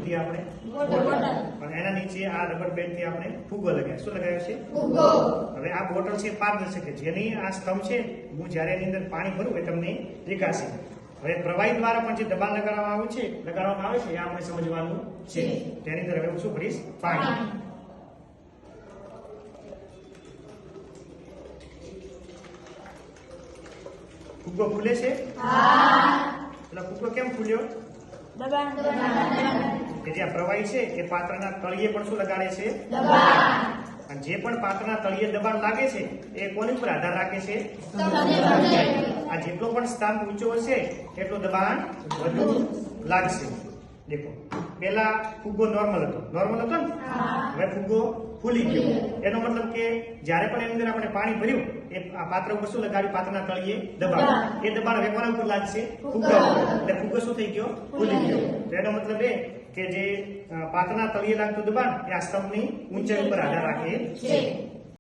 લીધી આપણે અને એના નીચે આ રબર બેન્ડ થી આપણે ફુગ્ગો લગાવ્યો. શું લગાવ્યો છે? હવે આ બોટલ છે પારદર્શક છે, જેની આ સ્તંભ છે હું જ્યારે એની અંદર પાણી ભરું એ તમને દેખાશે. હવે પ્રવાહી દ્વારા પણ જે દબાણ લગાડવામાં આવે છે એ આપણે સમજવાનું છે. તેની અંદર હવે હું શું ભરીશ? પાણી. ફુગ્ગો ફૂલે છે? એટલે ફુગ્ગો કેમ ફૂલ્યો? કે જે પ્રવાહી છે એ પાત્રના તળિયે પણ શું લગાડે છે? અને જે પણ પાત્રના તળિયે દબાણ લાગે છે એ કોની પર આધાર રાખે છે? આ જેટલો પણ સ્તંભ ઊંચો હશે એટલું દબાણ વધુ લાગશે. દેખો પેલા ફુગ્ગો નોર્મલ હતો ને, હવે ફુગ્ગો ફૂલી ગયો. એનો મતલબ કે જ્યારે પણ એની અંદર આપણે પાણી ભર્યું એ આ પાત્ર ઉપર શું લગાડ્યું? પાત્રના તળિયે દબાણ. એ દબાણ હવે કોના ઉપર લાગશે? ફુગ્ગા ઉપર. એટલે ફુગ્ગો શું થઈ ગયો? ફૂલી ગયો. તો એનો મતલબ એ કે જે પાત્રના તળિયે લાગતું દબાણ એ આ સ્તંભની ઊંચાઈ ઉપર આધાર રાખે છે.